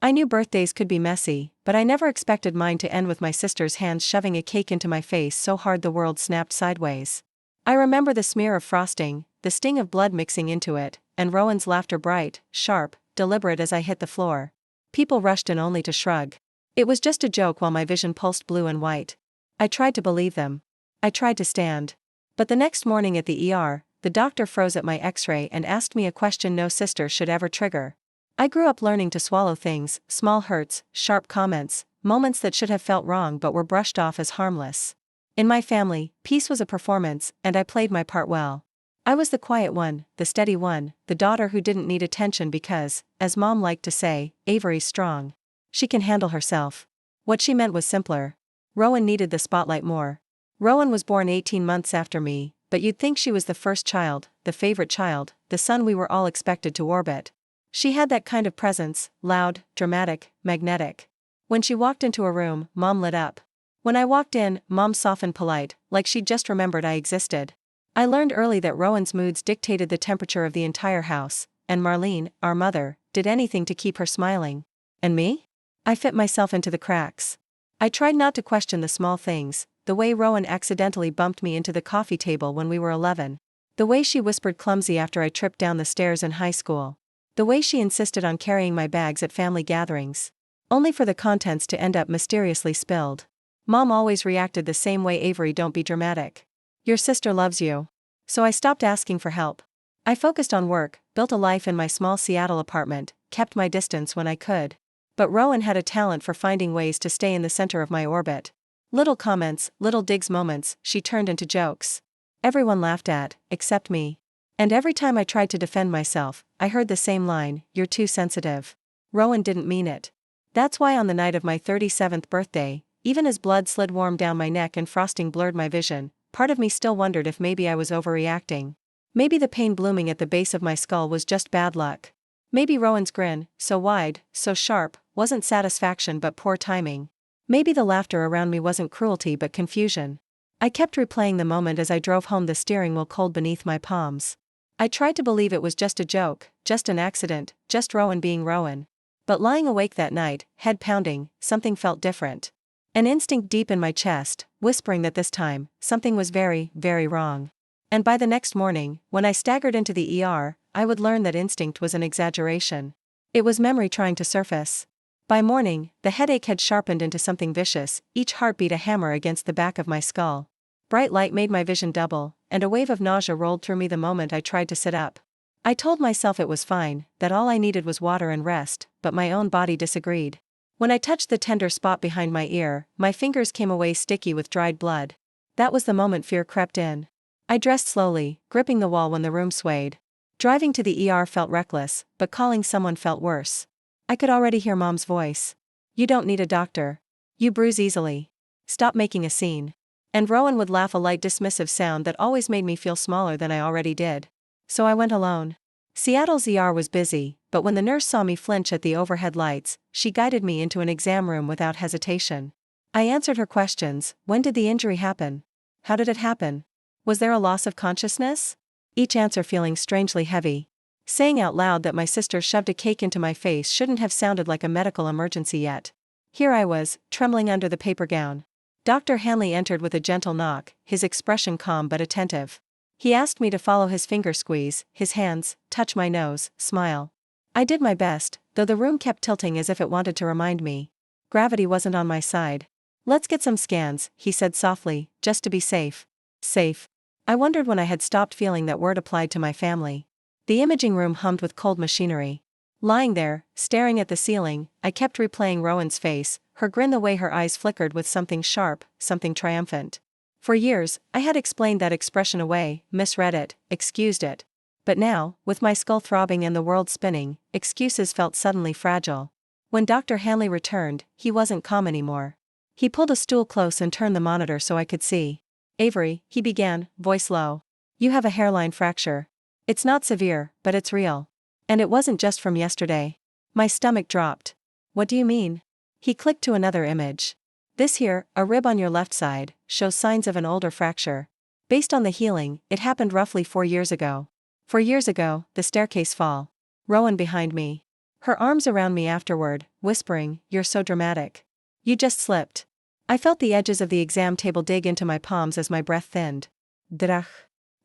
I knew birthdays could be messy, but I never expected mine to end with my sister's hands shoving a cake into my face so hard the world snapped sideways. I remember the smear of frosting, the sting of blood mixing into it, and Rowan's laughter bright, sharp, deliberate as I hit the floor. People rushed in only to shrug. It was just a joke while my vision pulsed blue and white. I tried to believe them. I tried to stand. But the next morning at the ER, the doctor froze at my x-ray and asked me a question no sister should ever trigger. I grew up learning to swallow things, small hurts, sharp comments, moments that should have felt wrong but were brushed off as harmless. In my family, peace was a performance, and I played my part well. I was the quiet one, the steady one, the daughter who didn't need attention because, as Mom liked to say, Avery's strong. She can handle herself. What she meant was simpler. Rowan needed the spotlight more. Rowan was born 18 months after me, but you'd think she was the first child, the favorite child, the son we were all expected to orbit. She had that kind of presence, loud, dramatic, magnetic. When she walked into a room, Mom lit up. When I walked in, Mom softened polite, like she'd just remembered I existed. I learned early that Rowan's moods dictated the temperature of the entire house, and Marlene, our mother, did anything to keep her smiling. And me? I fit myself into the cracks. I tried not to question the small things, the way Rowan accidentally bumped me into the coffee table when we were 11. The way she whispered clumsy after I tripped down the stairs in high school. The way she insisted on carrying my bags at family gatherings. Only for the contents to end up mysteriously spilled. Mom always reacted the same way. Avery, don't be dramatic. Your sister loves you. So I stopped asking for help. I focused on work, built a life in my small Seattle apartment, kept my distance when I could. But Rowan had a talent for finding ways to stay in the center of my orbit. Little comments, little digs moments, she turned into jokes. Everyone laughed at, except me. And every time I tried to defend myself, I heard the same line, you're too sensitive. Rowan didn't mean it. That's why on the night of my 37th birthday, even as blood slid warm down my neck and frosting blurred my vision, part of me still wondered if maybe I was overreacting. Maybe the pain blooming at the base of my skull was just bad luck. Maybe Rowan's grin, so wide, so sharp, wasn't satisfaction but poor timing. Maybe the laughter around me wasn't cruelty but confusion. I kept replaying the moment as I drove home, the steering wheel cold beneath my palms. I tried to believe it was just a joke, just an accident, just Rowan being Rowan. But lying awake that night, head pounding, something felt different. An instinct deep in my chest, whispering that this time, something was very, very wrong. And by the next morning, when I staggered into the ER, I would learn that instinct was an exaggeration. It was memory trying to surface. By morning, the headache had sharpened into something vicious, each heartbeat a hammer against the back of my skull. Bright light made my vision double, and a wave of nausea rolled through me the moment I tried to sit up. I told myself it was fine, that all I needed was water and rest, but my own body disagreed. When I touched the tender spot behind my ear, my fingers came away sticky with dried blood. That was the moment fear crept in. I dressed slowly, gripping the wall when the room swayed. Driving to the ER felt reckless, but calling someone felt worse. I could already hear Mom's voice. You don't need a doctor. You bruise easily. Stop making a scene. And Rowan would laugh, a light dismissive sound that always made me feel smaller than I already did. So I went alone. Seattle's ER was busy, but when the nurse saw me flinch at the overhead lights, she guided me into an exam room without hesitation. I answered her questions. When did the injury happen? How did it happen? Was there a loss of consciousness? Each answer feeling strangely heavy. Saying out loud that my sister shoved a cake into my face shouldn't have sounded like a medical emergency yet. Here I was, trembling under the paper gown. Dr. Hanley entered with a gentle knock, his expression calm but attentive. He asked me to follow his finger squeeze, his hands, touch my nose, smile. I did my best, though the room kept tilting as if it wanted to remind me. Gravity wasn't on my side. Let's get some scans, he said softly, just to be safe. Safe. I wondered when I had stopped feeling that word applied to my family. The imaging room hummed with cold machinery. Lying there, staring at the ceiling, I kept replaying Rowan's face, her grin, the way her eyes flickered with something sharp, something triumphant. For years, I had explained that expression away, misread it, excused it. But now, with my skull throbbing and the world spinning, excuses felt suddenly fragile. When Dr. Hanley returned, he wasn't calm anymore. He pulled a stool close and turned the monitor so I could see. Avery, he began, voice low. You have a hairline fracture. It's not severe, but it's real. And it wasn't just from yesterday. My stomach dropped. What do you mean? He clicked to another image. This here, a rib on your left side, shows signs of an older fracture. Based on the healing, it happened roughly 4 years ago. 4 years ago, the staircase fall. Rowan behind me. Her arms around me afterward, whispering, "You're so dramatic. You just slipped." I felt the edges of the exam table dig into my palms as my breath thinned. Drach.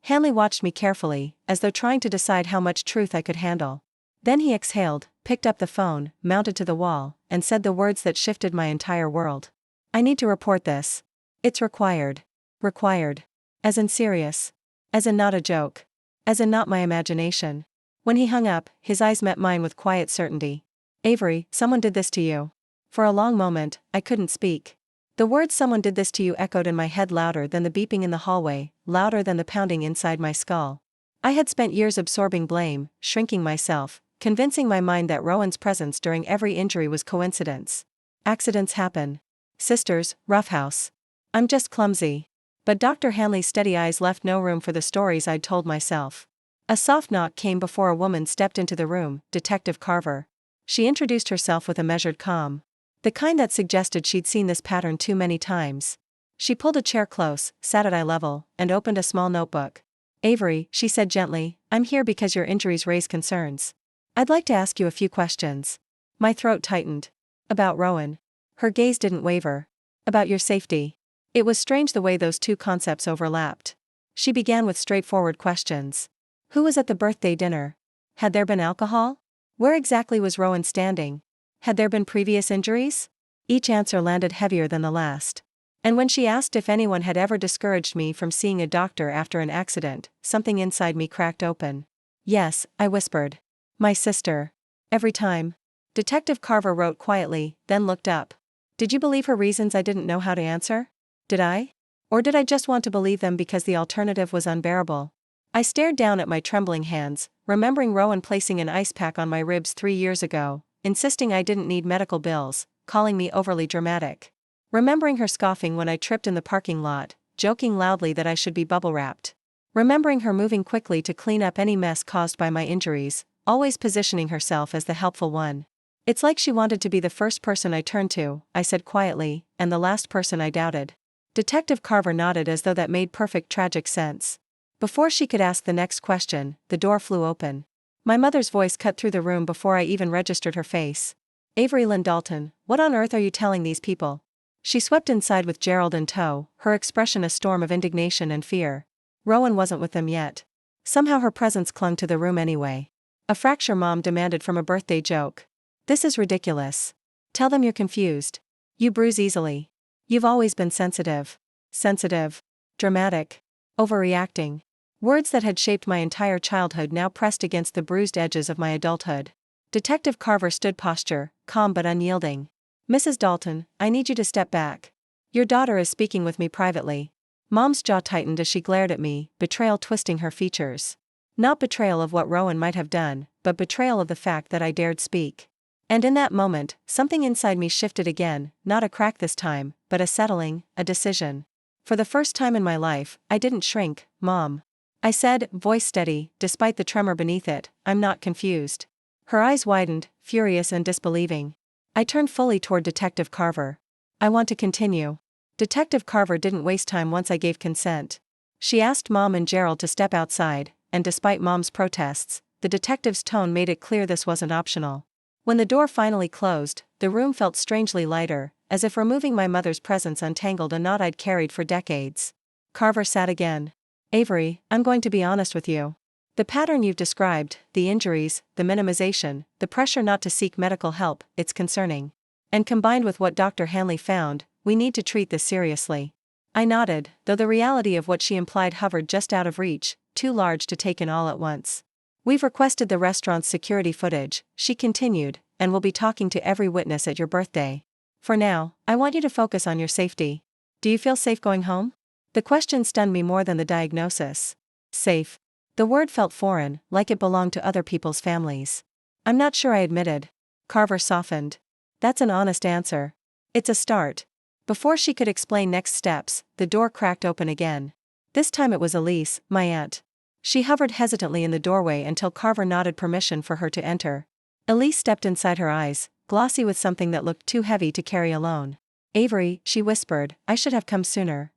Hanley watched me carefully, as though trying to decide how much truth I could handle. Then he exhaled, picked up the phone, mounted to the wall, and said the words that shifted my entire world. "I need to report this. It's required. Required. As in serious. As in not a joke. As in not my imagination." When he hung up, his eyes met mine with quiet certainty. "Avery, someone did this to you." For a long moment, I couldn't speak. The words "someone did this to you" echoed in my head louder than the beeping in the hallway, louder than the pounding inside my skull. I had spent years absorbing blame, shrinking myself, convincing my mind that Rowan's presence during every injury was coincidence. Accidents happen. Sisters, roughhouse. I'm just clumsy. But Dr. Hanley's steady eyes left no room for the stories I'd told myself. A soft knock came before a woman stepped into the room, Detective Carver. She introduced herself with a measured calm. The kind that suggested she'd seen this pattern too many times. She pulled a chair close, sat at eye level, and opened a small notebook. "Avery," she said gently, "I'm here because your injuries raise concerns. I'd like to ask you a few questions." My throat tightened. "About Rowan." Her gaze didn't waver. "About your safety." It was strange the way those two concepts overlapped. She began with straightforward questions. Who was at the birthday dinner? Had there been alcohol? Where exactly was Rowan standing? Had there been previous injuries? Each answer landed heavier than the last. And when she asked if anyone had ever discouraged me from seeing a doctor after an accident, something inside me cracked open. "Yes," I whispered. "My sister." "Every time." Detective Carver wrote quietly, then looked up. "Did you believe her reasons I didn't know how to answer? Did I? Or did I just want to believe them because the alternative was unbearable?" I stared down at my trembling hands, remembering Rowan placing an ice pack on my ribs 3 years ago, insisting I didn't need medical bills, calling me overly dramatic. Remembering her scoffing when I tripped in the parking lot, joking loudly that I should be bubble-wrapped. Remembering her moving quickly to clean up any mess caused by my injuries, always positioning herself as the helpful one. "It's like she wanted to be the first person I turned to," I said quietly, "and the last person I doubted." Detective Carver nodded as though that made perfect tragic sense. Before she could ask the next question, the door flew open. My mother's voice cut through the room before I even registered her face. "Avery Lynn Dalton, what on earth are you telling these people?" She swept inside with Gerald in tow, her expression a storm of indignation and fear. Rowan wasn't with them yet. Somehow her presence clung to the room anyway. "A fracture," Mom demanded from a birthday joke. "This is ridiculous. Tell them you're confused. You bruise easily. You've always been sensitive." Sensitive. Dramatic. Overreacting. Words that had shaped my entire childhood now pressed against the bruised edges of my adulthood. Detective Carver stood posture, calm but unyielding. "Mrs. Dalton, I need you to step back. Your daughter is speaking with me privately." Mom's jaw tightened as she glared at me, betrayal twisting her features. Not betrayal of what Rowan might have done, but betrayal of the fact that I dared speak. And in that moment, something inside me shifted again, not a crack this time, but a settling, a decision. For the first time in my life, I didn't shrink. "Mom," I said, voice steady, despite the tremor beneath it, "I'm not confused." Her eyes widened, furious and disbelieving. I turned fully toward Detective Carver. "I want to continue." Detective Carver didn't waste time once I gave consent. She asked Mom and Gerald to step outside, and despite Mom's protests, the detective's tone made it clear this wasn't optional. When the door finally closed, the room felt strangely lighter, as if removing my mother's presence untangled a knot I'd carried for decades. Carver sat again. "Avery, I'm going to be honest with you. The pattern you've described, the injuries, the minimization, the pressure not to seek medical help, it's concerning. And combined with what Dr. Hanley found, we need to treat this seriously." I nodded, though the reality of what she implied hovered just out of reach, too large to take in all at once. "We've requested the restaurant's security footage," she continued, "and we'll be talking to every witness at your birthday. For now, I want you to focus on your safety. Do you feel safe going home?" The question stunned me more than the diagnosis. Safe. The word felt foreign, like it belonged to other people's families. "I'm not sure," I admitted. Carver softened. "That's an honest answer. It's a start." Before she could explain next steps, the door cracked open again. This time it was Elise, my aunt. She hovered hesitantly in the doorway until Carver nodded permission for her to enter. Elise stepped inside, her eyes glossy with something that looked too heavy to carry alone. "Avery," she whispered, "I should have come sooner."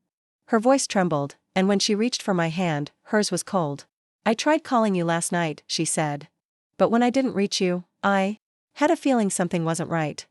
Her voice trembled, and when she reached for my hand, hers was cold. "I tried calling you last night," she said. "But when I didn't reach you, I..." Had a feeling something wasn't right.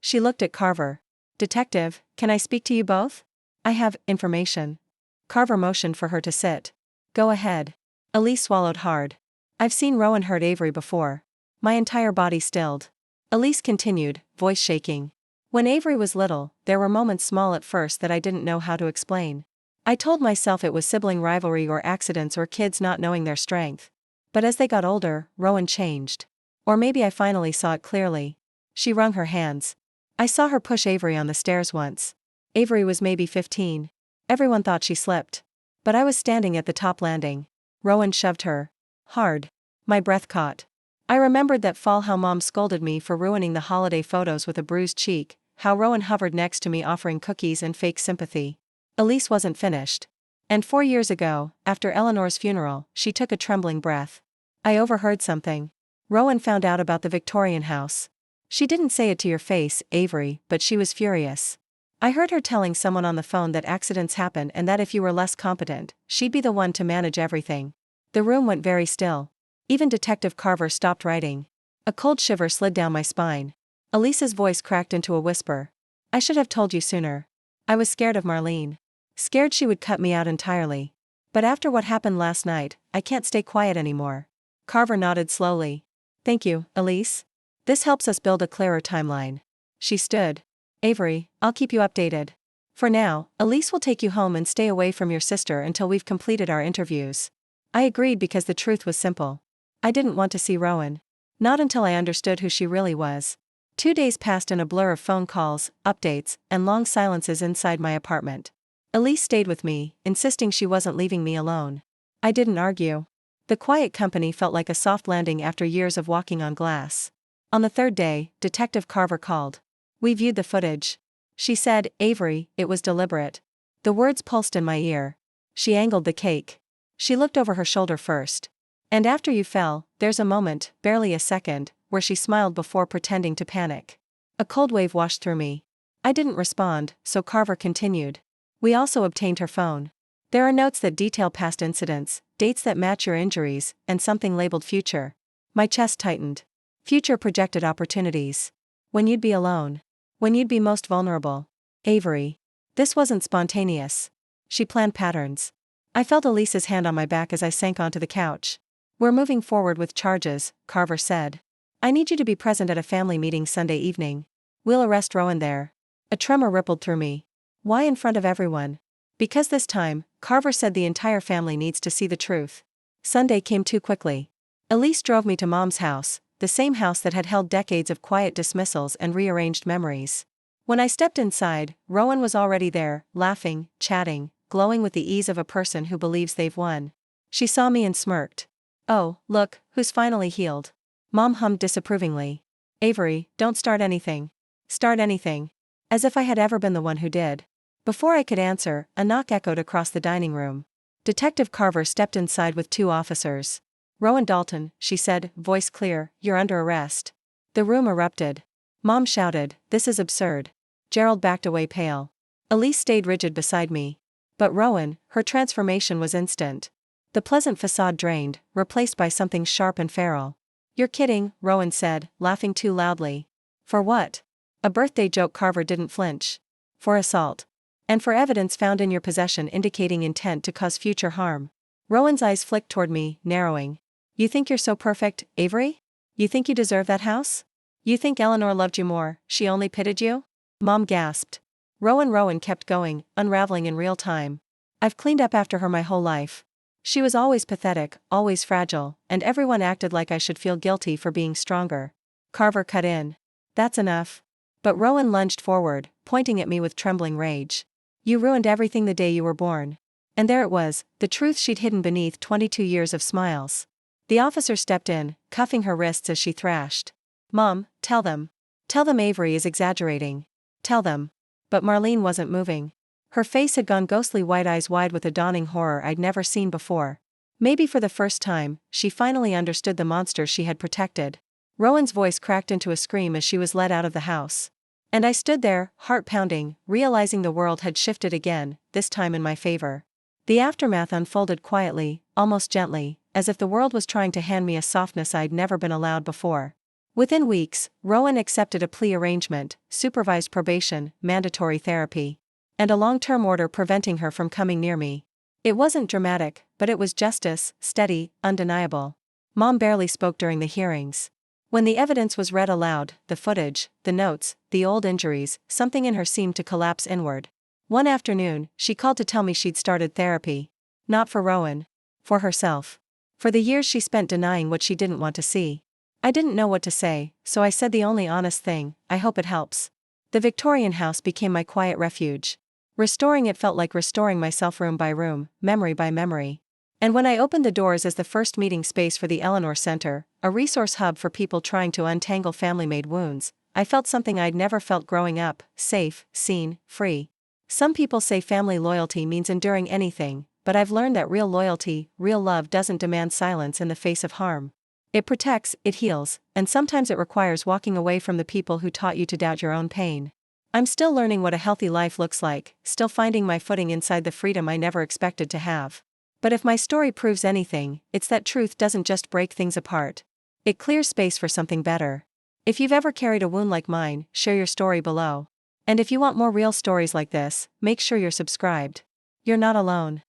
She looked at Carver. Detective, can I speak to you both? I have information. Carver motioned for her to sit. Go ahead. Elise swallowed hard. I've seen Rowan hurt Avery before. My entire body stilled. Elise continued, voice shaking. When Avery was little, there were moments small at first that I didn't know how to explain. I told myself it was sibling rivalry or accidents or kids not knowing their strength. But as they got older, Rowan changed. Or maybe I finally saw it clearly. She wrung her hands. I saw her push Avery on the stairs once. Avery was maybe 15. Everyone thought she slipped. But I was standing at the top landing. Rowan shoved her. Hard. My breath caught. I remembered that fall, how Mom scolded me for ruining the holiday photos with a bruised cheek, how Rowan hovered next to me offering cookies and fake sympathy. Elise wasn't finished. And 4 years ago, after Eleanor's funeral, she took a trembling breath. I overheard something. Rowan found out about the Victorian house. She didn't say it to your face, Avery, but she was furious. I heard her telling someone on the phone that accidents happen and that if you were less competent, she'd be the one to manage everything. The room went very still. Even Detective Carver stopped writing. A cold shiver slid down my spine. Elise's voice cracked into a whisper. I should have told you sooner. I was scared of Marlene. Scared she would cut me out entirely. But after what happened last night, I can't stay quiet anymore. Carver nodded slowly. Thank you, Elise. This helps us build a clearer timeline. She stood. Avery, I'll keep you updated. For now, Elise will take you home and stay away from your sister until we've completed our interviews. I agreed because the truth was simple. I didn't want to see Rowan. Not until I understood who she really was. 2 days passed in a blur of phone calls, updates, and long silences inside my apartment. Elise stayed with me, insisting she wasn't leaving me alone. I didn't argue. The quiet company felt like a soft landing after years of walking on glass. On the 3rd day, Detective Carver called. We viewed the footage. She said, Avery, it was deliberate. The words pulsed in my ear. She angled the cake. She looked over her shoulder first. And after you fell, there's a moment, barely a second, where she smiled before pretending to panic. A cold wave washed through me. I didn't respond, so Carver continued. We also obtained her phone. There are notes that detail past incidents, dates that match your injuries, and something labeled future. My chest tightened. Future projected opportunities. When you'd be alone. When you'd be most vulnerable. Avery. This wasn't spontaneous. She planned patterns. I felt Elise's hand on my back as I sank onto the couch. We're moving forward with charges, Carver said. I need you to be present at a family meeting Sunday evening. We'll arrest Rowan there. A tremor rippled through me. Why in front of everyone? Because this time, Carver said the entire family needs to see the truth. Sunday came too quickly. Elise drove me to Mom's house, the same house that had held decades of quiet dismissals and rearranged memories. When I stepped inside, Rowan was already there, laughing, chatting, glowing with the ease of a person who believes they've won. She saw me and smirked. Oh, look, who's finally healed. Mom hummed disapprovingly. Avery, don't start anything. Start anything. As if I had ever been the one who did. Before I could answer, a knock echoed across the dining room. Detective Carver stepped inside with 2 officers. Rowan Dalton, she said, voice clear, you're under arrest. The room erupted. Mom shouted, this is absurd. Gerald backed away pale. Elise stayed rigid beside me. But Rowan, her transformation was instant. The pleasant facade drained, replaced by something sharp and feral. You're kidding, Rowan said, laughing too loudly. For what? A birthday joke. Carver didn't flinch. For assault. And for evidence found in your possession indicating intent to cause future harm. Rowan's eyes flicked toward me, narrowing. You think you're so perfect, Avery? You think you deserve that house? You think Eleanor loved you more, she only pitied you? Mom gasped. Rowan kept going, unraveling in real time. I've cleaned up after her my whole life. She was always pathetic, always fragile, and everyone acted like I should feel guilty for being stronger. Carver cut in. That's enough. But Rowan lunged forward, pointing at me with trembling rage. You ruined everything the day you were born. And there it was, the truth she'd hidden beneath 22 years of smiles. The officer stepped in, cuffing her wrists as she thrashed. Mom, tell them. Tell them Avery is exaggerating. Tell them. But Marlene wasn't moving. Her face had gone ghostly white, eyes wide with a dawning horror I'd never seen before. Maybe for the first time, she finally understood the monster she had protected. Rowan's voice cracked into a scream as she was led out of the house. And I stood there, heart pounding, realizing the world had shifted again, this time in my favor. The aftermath unfolded quietly, almost gently, as if the world was trying to hand me a softness I'd never been allowed before. Within weeks, Rowan accepted a plea arrangement, supervised probation, mandatory therapy, and a long-term order preventing her from coming near me. It wasn't dramatic, but it was justice, steady, undeniable. Mom barely spoke during the hearings. When the evidence was read aloud, the footage, the notes, the old injuries, something in her seemed to collapse inward. One afternoon, she called to tell me she'd started therapy. Not for Rowan. For herself. For the years she spent denying what she didn't want to see. I didn't know what to say, so I said the only honest thing: I hope it helps. The Victorian house became my quiet refuge. Restoring it felt like restoring myself room by room, memory by memory. And when I opened the doors as the first meeting space for the Eleanor Center, a resource hub for people trying to untangle family-made wounds, I felt something I'd never felt growing up: safe, seen, free. Some people say family loyalty means enduring anything, but I've learned that real loyalty, real love doesn't demand silence in the face of harm. It protects, it heals, and sometimes it requires walking away from the people who taught you to doubt your own pain. I'm still learning what a healthy life looks like, still finding my footing inside the freedom I never expected to have. But if my story proves anything, it's that truth doesn't just break things apart. It clears space for something better. If you've ever carried a wound like mine, share your story below. And if you want more real stories like this, make sure you're subscribed. You're not alone.